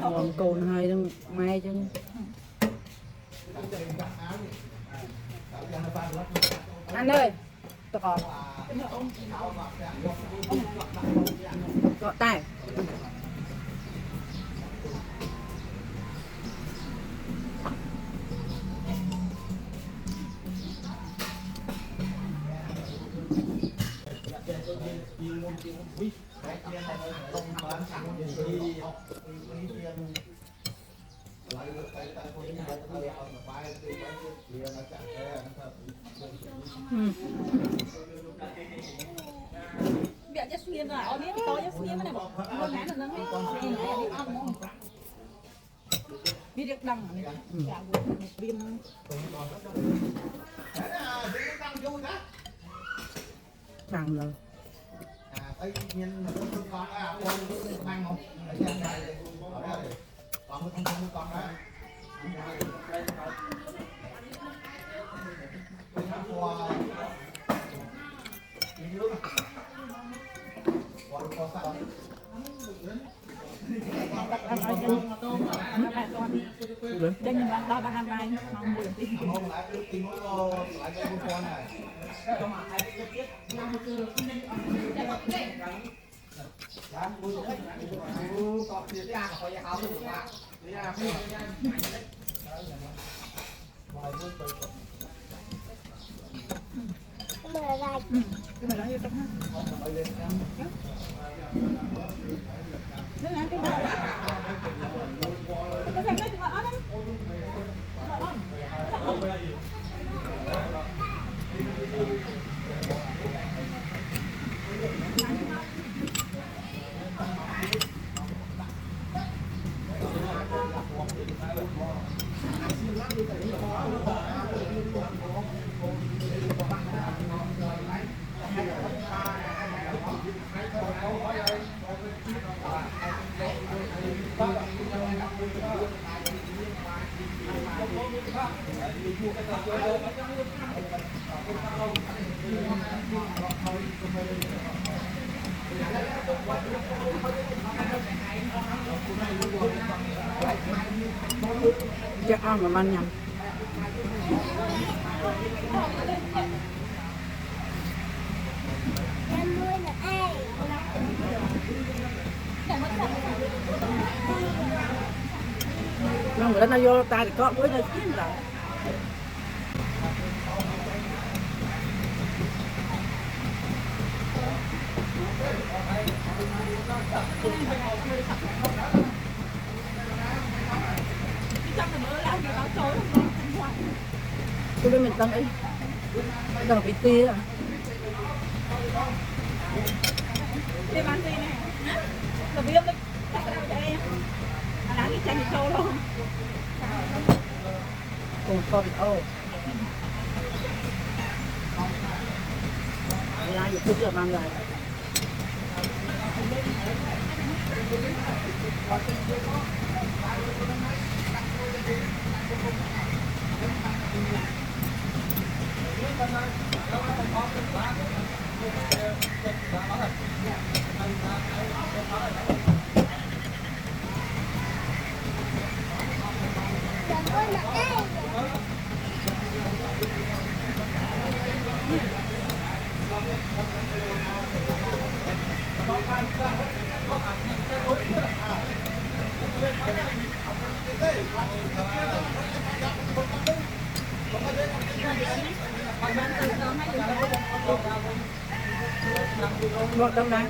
Còn cồn hơi đâu mai chứ anh ơi tỏ gọi tay Biar aja swim lah, oh dia tahu aja swim mana bang? Mau main nang ni, ini dia among. Dia đăng này, cả buổi swim. bằng rồi Thấy nhìn con con mang không? Còn con đó. Đây nhìn bạn đo bạn ăn bài mong buồn tí. Hôm lại tìm lại cái con này. Cái này trong ha. Nó là cái nào? Cái này nó ở đó. chắc ăn mà ăn nhầm nhưng mà nó vô ta thì có với nó chín rồi tôi bên mình tăng ấy đầu bị tia à Đi bán gì này? Là viêm đấy. Chắc là cho em. Lá cái chanh thì sâu luôn. cùng con ô ra gì thức là mang lại một đông đá